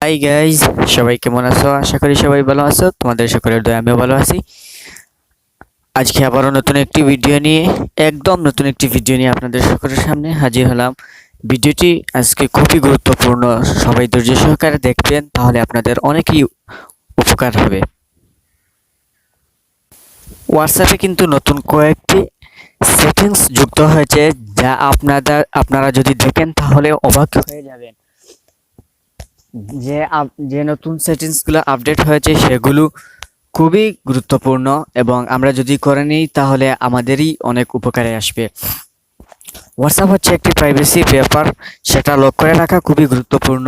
Hi guys, সবাই কেমন আছো? আশা করি সবাই ভালো আছো। তোমাদের সকলের দয়া আমিও ভালো আছি। আজকে আবারও নতুন একটি ভিডিও নিয়ে আপনাদের সকলের সামনে হাজির হলাম। ভিডিওটি আজকে খুবই গুরুত্বপূর্ণ, সবাই ধৈর্য সহকারে দেখবেন, তাহলে আপনাদের অনেকই উপকার হবে। হোয়াটসঅ্যাপে কিন্তু নতুন কয়েকটি সেটিংস যুক্ত হয়েছে, যা আপনারা যদি দেখেন তাহলে অবাক হয়ে যাবেন। যে নতুন সেটিংসগুলো আপডেট হয়েছে সেগুলো খুবই গুরুত্বপূর্ণ, এবং আমরা যদি করে নিই তাহলে আমাদেরই অনেক উপকারে আসবে। হোয়াটসঅ্যাপ হচ্ছে একটি প্রাইভেসি ব্যাপার, সেটা লক করে রাখা খুবই গুরুত্বপূর্ণ।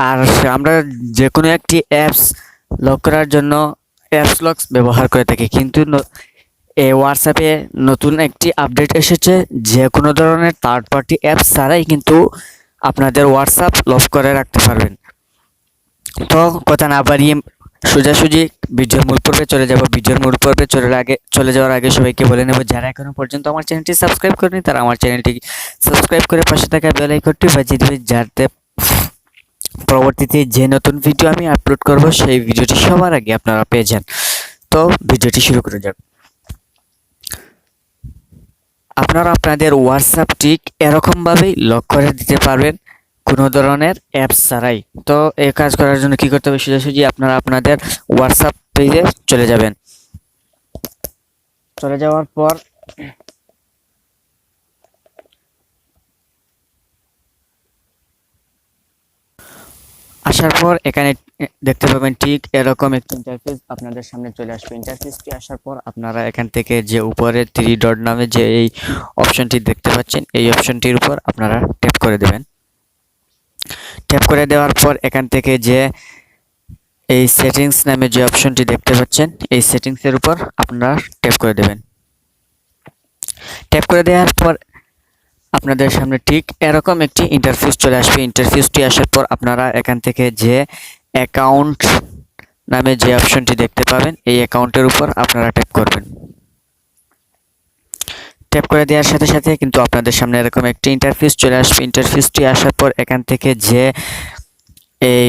আর আমরা যে কোনো একটি অ্যাপস লক করার জন্য অ্যাপস লক ব্যবহার করে থাকি, কিন্তু এই হোয়াটসঅ্যাপে নতুন একটি আপডেট এসেছে, যে কোনো ধরনের থার্ড পার্টি অ্যাপস ছাড়াই কিন্তু আপনাদের হোয়াটসঅ্যাপ লক করে রাখতে পারবেন। তো কথা না বাড়িয়ে সোজাসুজি ভিডিওর মূল পর্বে চলে যাব। ভিডিওর মূল পর্বে চলে যাওয়ার আগে সবাইকে বলে নেব, যারা এখনো পর্যন্ত আমার চ্যানেলটি সাবস্ক্রাইব করেনি তারা আমার চ্যানেলটি সাবস্ক্রাইব করে পাশে থাকা বেল আইকনটি বাজিয়ে দেবে, যাতে পরবর্তীতে যে নতুন ভিডিও আমি আপলোড করব সেই ভিডিওটি সবার আগে আপনারা পেয়ে যান। তো ভিডিওটি শুরু করে যাক। আপনারা আপনাদের হোয়াটসঅ্যাপটি এরকমভাবেই লক করে দিতে পারবেন, কোনো ধরনের অ্যাপস ছাড়াই। তো এই কাজ করার জন্য কি করতে হবে, সোজাসুজি আপনারা আপনাদের হোয়াটসঅ্যাপ পেজে চলে যাবেন। চলে যাওয়ার পর আসার পর এখানে দেখতে পাবেন ঠিক এরকম একটি ইন্টারফেস আপনাদের সামনে চলে আসবে। ইন্টারফেসটি আসার পর আপনারা এখান থেকে যে উপরে 3 ডট নামে যে এই অপশনটি দেখতে পাচ্ছেন, এই অপশনটির উপর আপনারা ট্যাপ করে দেবেন। ট্যাপ করে দেওয়ার পর এখান থেকে যে এই সেটিংস নামে যে অপশনটি দেখতে পাচ্ছেন, এই সেটিংসের উপর আপনারা ট্যাপ করে দেবেন। ট্যাপ করে দেওয়ার পর আপনাদের সামনে ঠিক এরকম একটি ইন্টারফেস চলে আসবে। ইন্টারফেসটি আসার পর আপনারা এখান থেকে যে অ্যাকাউন্ট নামে যে অপশনটি দেখতে পাবেন, এই অ্যাকাউন্টের উপর আপনারা ট্যাপ করবেন। ট্যাপ করে দেওয়ার সাথে সাথে কিন্তু আপনাদের সামনে এরকম একটি ইন্টারফেস চলে আসবে। ইন্টারফেসটি আসার পর এখান থেকে যে এই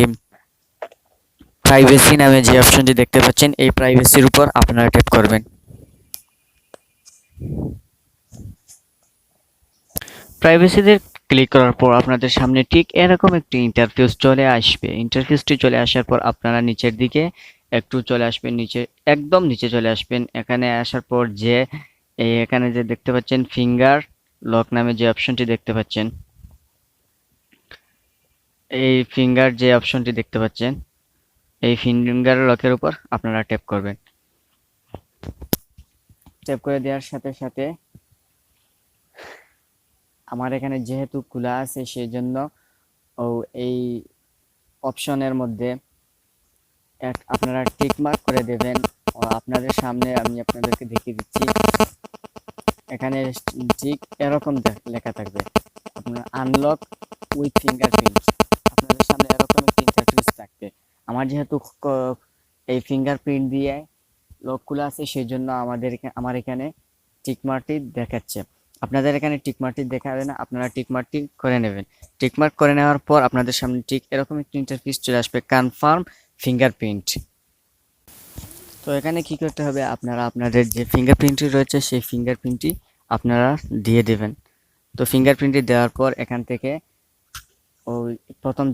প্রাইভেসি নামে যে অপশনটি দেখতে পাচ্ছেন, এই প্রাইভেসির উপর আপনারা ট্যাপ করবেন। প্রাইভেসিতে ক্লিক করার পর আপনাদের সামনে ঠিক এরকম একটি ইন্টারফেস চলে আসবে। ইন্টারফেসটি চলে আসার পর আপনারা নিচের দিকে একটু চলে আসবেন, একদম নিচে চলে আসবেন। এখানে আসার পর যে এখানে যে দেখতে পাচ্ছেন ফিঙ্গার লক নামে যে অপশনটি দেখতে পাচ্ছেন, এই ফিঙ্গার যে অপশনটি দেখতে পাচ্ছেন, এই ফিঙ্গার লকের উপর আপনারা ট্যাপ করবেন। ট্যাপ করে দেওয়ার সাথে সাথে আমার এখানে যেহেতু খোলা আছে সেই জন্য এই অপশনের মধ্যে আপনারা টিক মার্ক করে দেবেন। আপনাদের সামনে আমি আপনাদেরকে দেখিয়ে দিচ্ছি, এখানে ঠিক এরকম লেখা থাকবে আপনার আনলক উইথ ফিঙ্গারপ্রিন্ট। আপনাদের সামনে এরকম একটি ইন্টারফেস থাকবে। আমার যেহেতু এই ফিঙ্গারপ্রিন্ট দিয়ে লক খোলা আছে সেই জন্য আমার এখানে টিক মার্কটি দেখাচ্ছে। আপনাদের এখানে টিক মার্কটি দেখাবে না, আপনারা টিক মার্কটি করে নেবেন। টিক মার্ক করে নেওয়ার পর আপনাদের সামনে ঠিক এরকম একটি ইন্টারফেস চলে আসবে, কনফার্ম ফিঙ্গারপ্রিন্ট। তো এখানে কি করতে হবে, আপনারা আপনাদের যে ফিঙ্গারপ্রিন্টটি রয়েছে সেই ফিঙ্গারপ্রিন্টটি আপনারা দিয়ে দেবেন। তো ফিঙ্গারপ্রিন্টটি দেওয়ার পর এখান থেকে ওই প্রথম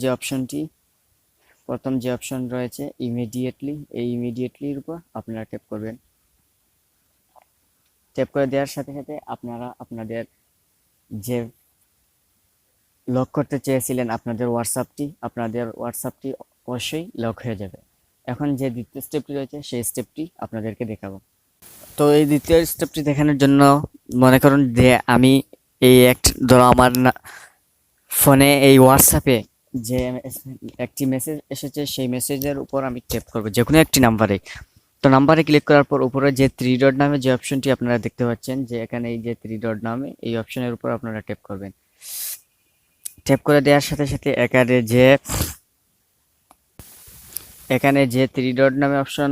যে অপশন রয়েছে ইমিডিয়েটলি, এই ইমিডিয়েটলির উপর আপনারা ট্যাপ করবেন। ট্যাপ করে দেওয়ার সাথে সাথে আপনারা আপনাদের যে লক করতে চেয়েছিলেন আপনাদের হোয়াটসঅ্যাপটি অবশ্যই লক হয়ে যাবে। এখন যে দ্বিতীয় স্টেপটি রয়েছে সেই স্টেপটি আপনাদেরকে দেখাবো। তো এই দ্বিতীয় স্টেপটি দেখানোর জন্য মনে করুন যে আমি ধরো আমার ফোনে এই হোয়াটসঅ্যাপে যে একটি মেসেজ এসেছে, সেই মেসেজের উপর আমি ট্যাপ করবো যে কোনো একটি নাম্বারে। তো নাম্বারে ক্লিক করার পর উপরে যে 3 ডট নামে যে অপশনটি আপনারা দেখতে পাচ্ছেন, যে এখানে এই যে 3 ডট নামে এই অপশনের উপর আপনারা ট্যাপ করবেন। ট্যাপ করে দেওয়ার সাথে সাথে এখানে যে 3 ডট নামে অপশন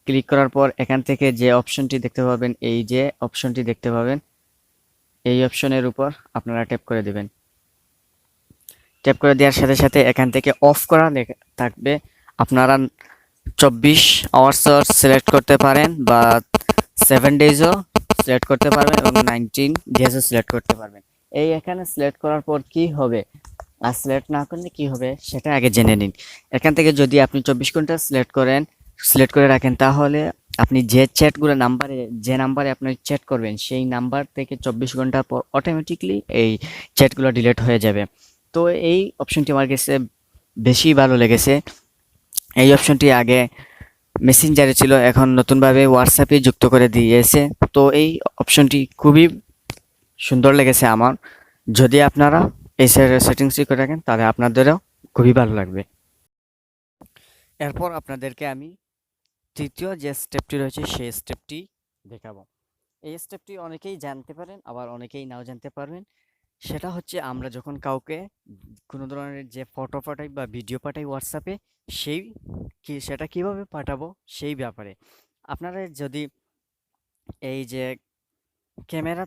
ক্লিক করার পর এখান থেকে যে অপশনটি দেখতে পাবেন, এই যে অপশনটি দেখতে পাবেন, এই অপশনের উপর আপনারা ট্যাপ করে দেবেন। ট্যাপ করে দেওয়ার সাথে সাথে এখান থেকে অফ করা লেখা থাকবে। আপনারা 24 আওয়ার্স সিলেক্ট করতে পারেন বা 7 ডেজও সিলেক্ট করতে পারবেন এবং 19 ডেজও সিলেক্ট করতে পারবেন। এই এখানে সিলেক্ট করার পর কি হবে আর সিলেক্ট না করলে কি হবে সেটা আগে জেনে নিন। এখান থেকে যদি আপনি 24 ঘন্টা সিলেক্ট করে রাখেন, তাহলে আপনি যে চ্যাটগুলো যে নাম্বারে আপনি চ্যাট করবেন সেই নাম্বার থেকে 24 ঘন্টা পর অটোমেটিকলি এই চ্যাটগুলো ডিলিট হয়ে যাবে। তো এই অপশনটি আমার কাছে বেশি ভালো লেগেছে। এই অপশনটি আগে মেসেঞ্জারে ছিল, এখন নতুনভাবে হোয়াটসঅ্যাপে যুক্ত করে দিয়েছে। তো এই অপশনটি খুবই সুন্দর লেগেছে আমার। যদি আপনারা এই সেটিংসটি করে রাখেন তাহলে আপনাদেরও খুবই ভালো লাগবে। এরপর আপনাদেরকে আমি তৃতীয় যে স্টেপটি রয়েছে সেই স্টেপটি দেখাবো। এই স্টেপটি অনেকেই জানতে পারেন, আবার অনেকেই নাও জানতে পারবেন। সেটা হচ্ছে আমরা যখন কাউকে কোনো ধরনের যে ফটো পাঠাই বা ভিডিও পাঠাই হোয়াটসঅ্যাপে, সেটা কিভাবে পাঠাবো সেই ব্যাপারে। আপনারা যদি এই যে ক্যামেরা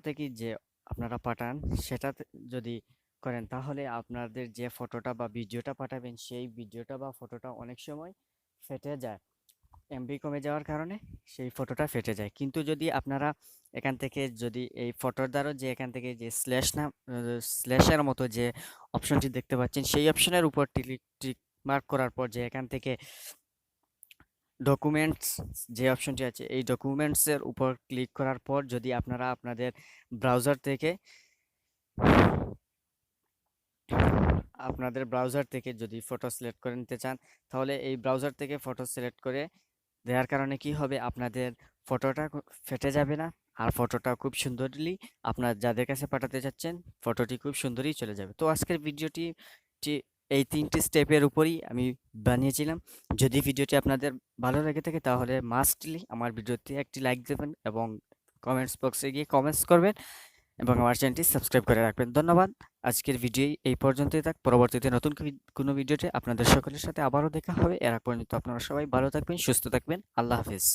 থেকে যে আপনারা পাঠান সেটা যদি করেন, তাহলে আপনাদের যে ফটোটা বা ভিডিওটা পাঠাবেন সেই ভিডিওটা বা ফটোটা অনেক সময় ফেটে যায়। এমবি কমে যাওয়ার কারণে সেই ফটোটা ফেটে যায়। কিন্তু যদি আপনারা এখান থেকে যদি এই ফটোর দ্বারা যে এখান থেকে যে স্ল্যাশের মতো যে অপশনটি দেখতে পাচ্ছেন সেই অপশনের উপর টিক মার্ক করার পর যে এখান থেকে ডকুমেন্টস যে অপশনটি আছে এই ডকুমেন্টসের উপর ক্লিক করার পর যদি আপনারা আপনাদের ব্রাউজার থেকে যদি ফটো সিলেক্ট করে নিতে চান, তাহলে এই ব্রাউজার থেকে ফটো সিলেক্ট করে দেওয়ার কারণে কি হবে, আপনাদের ফটোটা ফেটে যাবে না, আর ফটোটা খুব সুন্দরলি আপনার যাদের কাছে পাঠাতে চাচ্ছেন ফটোটি খুব সুন্দরই চলে যাবে। তো আজকের ভিডিওটি এই 3টি স্টেপের উপরই আমি বানিয়েছিলাম। যদি ভিডিওটি আপনাদের ভালো লেগে থাকে তাহলে মাস্টলি আমার ভিডিওতে একটি লাইক দেবেন এবং কমেন্টস বক্সে গিয়ে কমেন্টস করবেন এবং আমার চ্যানেলটি সাবস্ক্রাইব করে রাখবেন। ধন্যবাদ। আজকের ভিডিও এই পর্যন্তই থাক। পরবর্তীতে নতুন কোনো ভিডিওতে আপনাদের সকলের সাথে আবারও দেখা হবে। এর আগ পর্যন্ত আপনারা সবাই ভালো থাকবেন, সুস্থ থাকবেন। আল্লাহ হাফেজ।